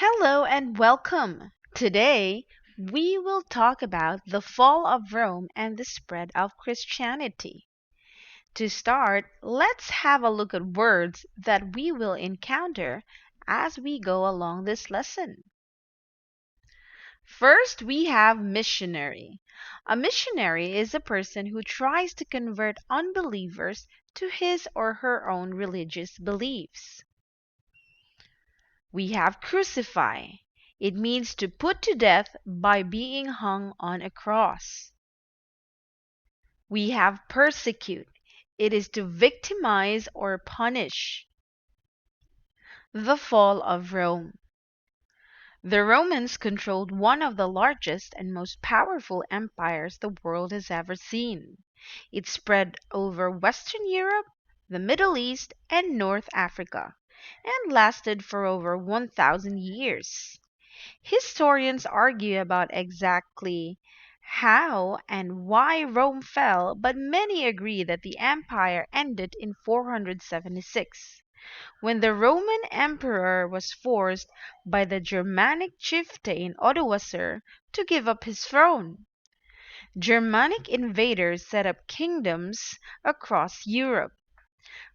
Hello and welcome. Today, we will talk about the fall of Rome and the spread of Christianity. To start, let's have a look at words that we will encounter as we go along this lesson. First, we have missionary. A missionary is a person who tries to convert unbelievers to his or her own religious beliefs. We have crucify. It means to put to death by being hung on a cross. We have persecute. It is to victimize or punish. The fall of Rome. The Romans controlled one of the largest and most powerful empires the world has ever seen. It spread over Western Europe, the Middle East, and North Africa, and lasted for over 1,000 years. Historians argue about exactly how and why Rome fell, but many agree that the empire ended in 476, when the Roman emperor was forced by the Germanic chieftain Odoacer to give up his throne. Germanic invaders set up kingdoms across Europe.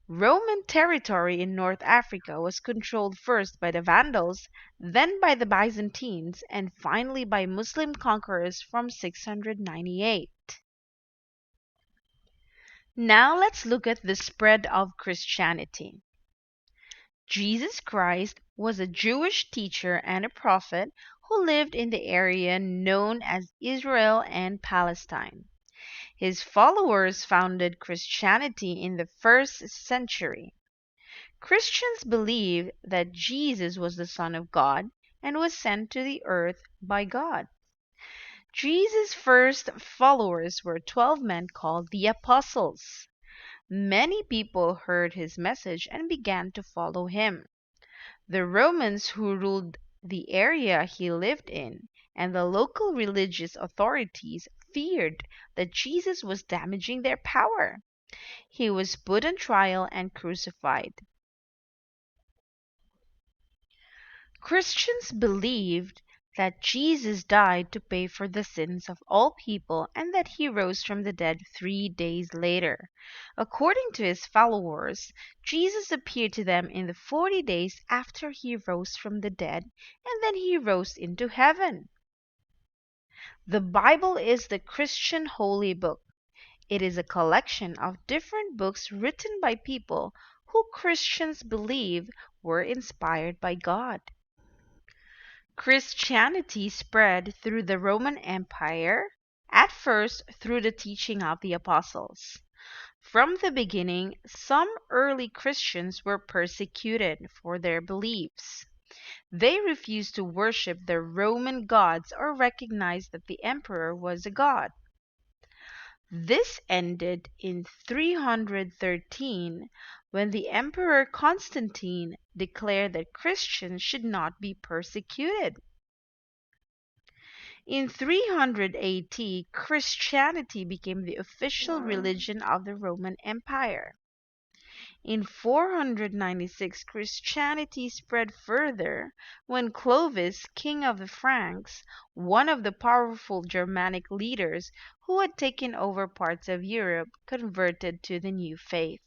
Roman territory in North Africa was controlled first by the Vandals, then by the Byzantines, and finally by Muslim conquerors from 698. Now let's look at the spread of Christianity. Jesus Christ was a Jewish teacher and a prophet who lived in the area known as Israel and Palestine. His followers founded Christianity in the first century. Christians believe that Jesus was the Son of God and was sent to the earth by God. Jesus' first followers were 12 men called the Apostles. Many people heard his message and began to follow him. The Romans who ruled the area he lived in and the local religious authorities feared that Jesus was damaging their power. He was put on trial and crucified. Christians believed that Jesus died to pay for the sins of all people and that he rose from the dead 3 days later. According to his followers, Jesus appeared to them in the 40 days after he rose from the dead, and then he rose into heaven. The Bible is the Christian holy book. It is a collection of different books written by people who Christians believe were inspired by God. Christianity spread through the Roman Empire, at first through the teaching of the apostles. From the beginning, some early Christians were persecuted for their beliefs. They refused to worship the Roman gods or recognize that the emperor was a god. This ended in 313 when the Emperor Constantine declared that Christians should not be persecuted. In 300 AD, Christianity became the official religion of the Roman Empire. In 496, Christianity spread further when Clovis, king of the Franks, one of the powerful Germanic leaders who had taken over parts of Europe, converted to the new faith.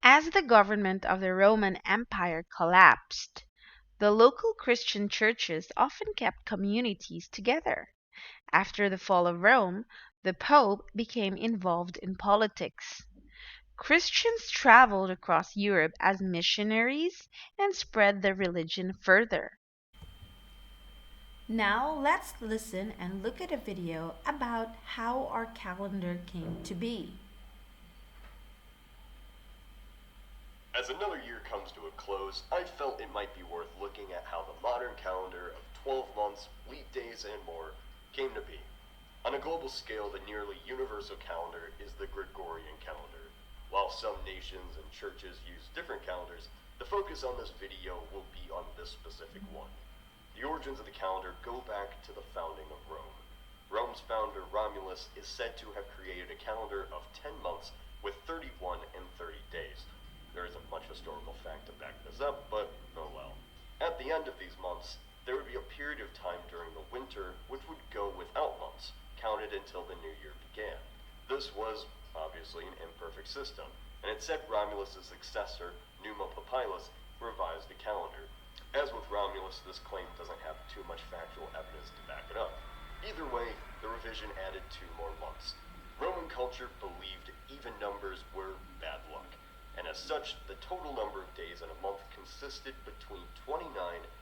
As the government of the Roman Empire collapsed, the local Christian churches often kept communities together. After the fall of Rome, the Pope became involved in politics. Christians traveled across Europe as missionaries and spread their religion further. Now let's listen and look at a video about how our calendar came to be. As another year comes to a close, I felt it might be worth looking at how the modern calendar of 12 months, leap days, and more came to be. On a global scale, the nearly universal calendar is the Gregorian calendar. While some nations and churches use different calendars, the focus on this video will be on this specific one. The origins of the calendar go back to the founding of Rome. Rome's founder Romulus is said to have created a calendar of 10 months with 31 and 30 days. There isn't much historical fact to back this up, but oh well. At the end of these months, there would be a period of time during the winter which would go without months, counted until the new year began. This was obviously an imperfect system, and it said Romulus' successor, Numa Papilus, revised the calendar. As with Romulus, this claim doesn't have too much factual evidence to back it up. Either way, the revision added 2 more months. Roman culture believed even numbers were bad luck, and as such, the total number of days in a month consisted between 29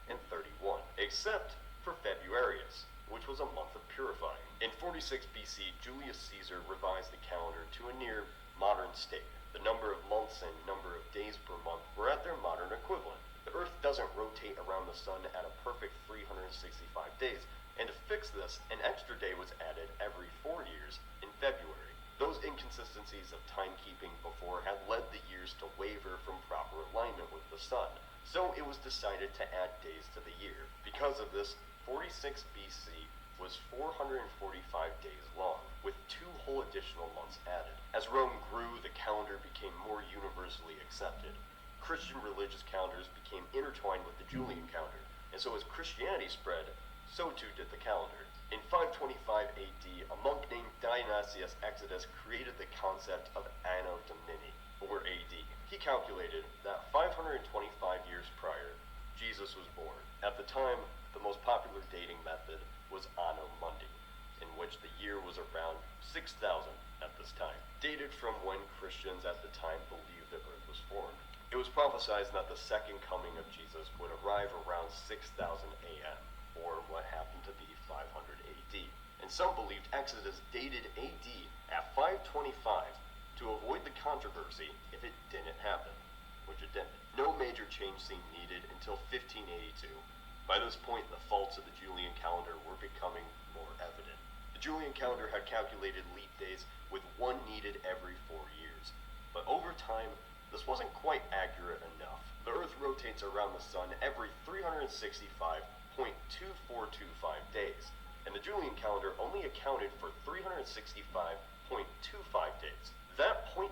and 31, except for Februarius, which was a month of purifying. In 46 BC, Julius Caesar revised the calendar to a near modern state. The number of months and number of days per month were at their modern equivalent. The Earth doesn't rotate around the Sun at a perfect 365 days, and to fix this, an extra day was added every 4 years in February. Those inconsistencies of timekeeping before had led the years to waver from proper alignment with the Sun, so it was decided to add days to the year. Because of this, 46 BC was 445 days long, with 2 whole additional months added. As Rome grew, the calendar became more universally accepted. Christian religious calendars became intertwined with the Julian calendar, and so as Christianity spread, so too did the calendar. In 525 AD, a monk named Dionysius Exodus created the concept of Anno Domini, or AD. He calculated that 525 years prior, Jesus was born. At the time, the most popular dating method was Anno Mundi, in which the year was around 6000 at this time, dated from when Christians at the time believed the earth was formed. It was prophesied that the second coming of Jesus would arrive around 6000 AM, or what happened to be 500 AD, and some believed Exodus dated AD at 525 to avoid the controversy if it didn't happen, which it didn't. No major change seemed needed until 1582. By this point, the faults of the Julian calendar were becoming more evident. The Julian calendar had calculated leap days with one needed every 4 years, but over time, this wasn't quite accurate enough. The Earth rotates around the Sun every 365.2425 days, and the Julian calendar only accounted for 365.25 days. That 0.02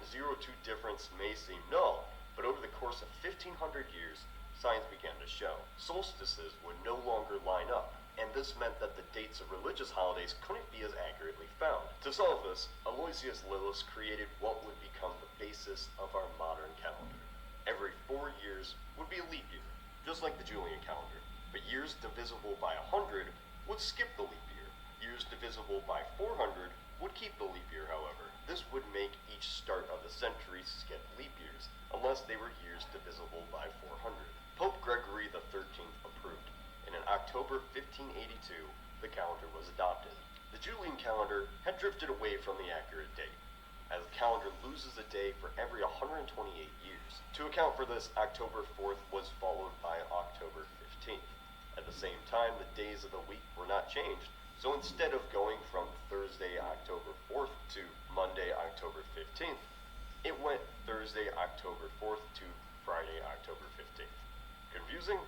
difference may seem null, but over the course of 1500 years, signs began to show. Solstices would no longer line up, and this meant that the dates of religious holidays couldn't be as accurately found. To solve this, Aloysius Lilius created what would become the basis of our modern calendar. Every 4 years would be a leap year, just like the Julian calendar, but years divisible by 100 would skip the leap year. Years divisible by 400 would keep the leap year, however. This would make each start of the century skip leap years, unless they were years divisible by 400. Pope Gregory XIII approved, and in October 1582, the calendar was adopted. The Julian calendar had drifted away from the accurate date, as the calendar loses a day for every 128 years. To account for this, October 4th was followed by October 15th. At the same time, the days of the week were not changed, so instead of going from Thursday, October 4th to Monday, October 15th, it went Thursday, October 4th to Friday, October 15th. Confusing?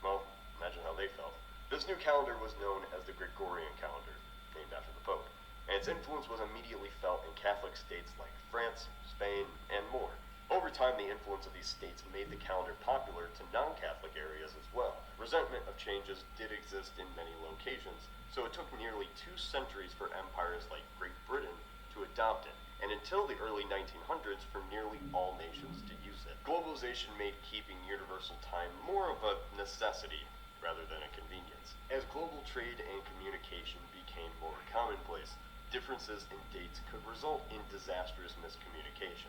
Well, imagine how they felt. This new calendar was known as the Gregorian calendar, named after the Pope, and its influence was immediately felt in Catholic states like France, Spain, and more. Over time, the influence of these states made the calendar popular to non-Catholic areas as well. Resentment of changes did exist in many locations, so it took nearly 2 centuries for empires like Great Britain to adopt it, and until the early 1900s for nearly all nations to use it. Globalization made keeping universal time more of a necessity rather than a convenience. As global trade and communication became more commonplace, differences in dates could result in disastrous miscommunication.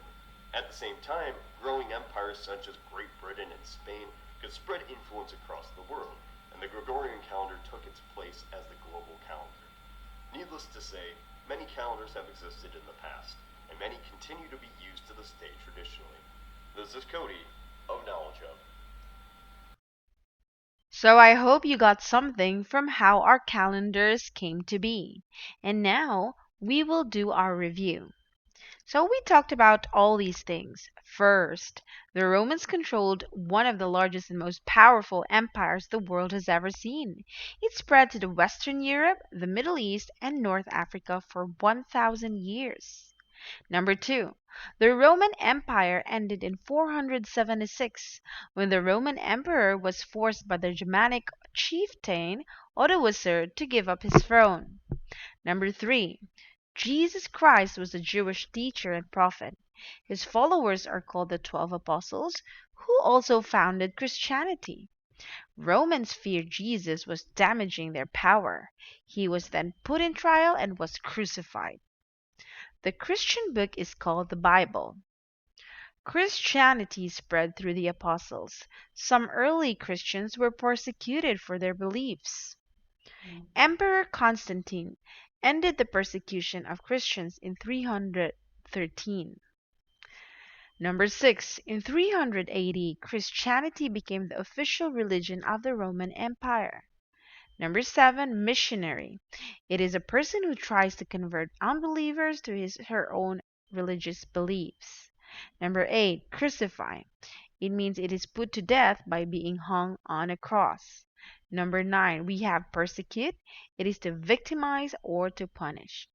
At the same time, growing empires such as Great Britain and Spain could spread influence across the world, and the Gregorian calendar took its place as the global calendar. Needless to say, many calendars have existed in the past, and many continue to be used to this day traditionally. This is Cody of KnowledgeHub. So I hope you got something from how our calendars came to be. And now we will do our review. So we talked about all these things. First, the Romans controlled one of the largest and most powerful empires the world has ever seen. It spread to the Western Europe, the Middle East, and North Africa for 1,000 years. Number 2, the Roman Empire ended in 476 when the Roman emperor was forced by the Germanic chieftain Odoacer to give up his throne. Number 3, Jesus Christ was a Jewish teacher and prophet. His followers are called the 12 Apostles, who also founded Christianity. Romans feared Jesus was damaging their power. He was then put in trial and was crucified. The Christian book is called the Bible. Christianity spread through the apostles. Some early Christians were persecuted for their beliefs. Emperor Constantine ended the persecution of Christians in 313. Number 6, in 300 AD, Christianity became the official religion of the Roman Empire. Number 7, missionary. It is a person who tries to convert unbelievers to her own religious beliefs. Number 8, crucify. It means it is put to death by being hung on a cross. Number 9, we have persecute. It is to victimize or to punish.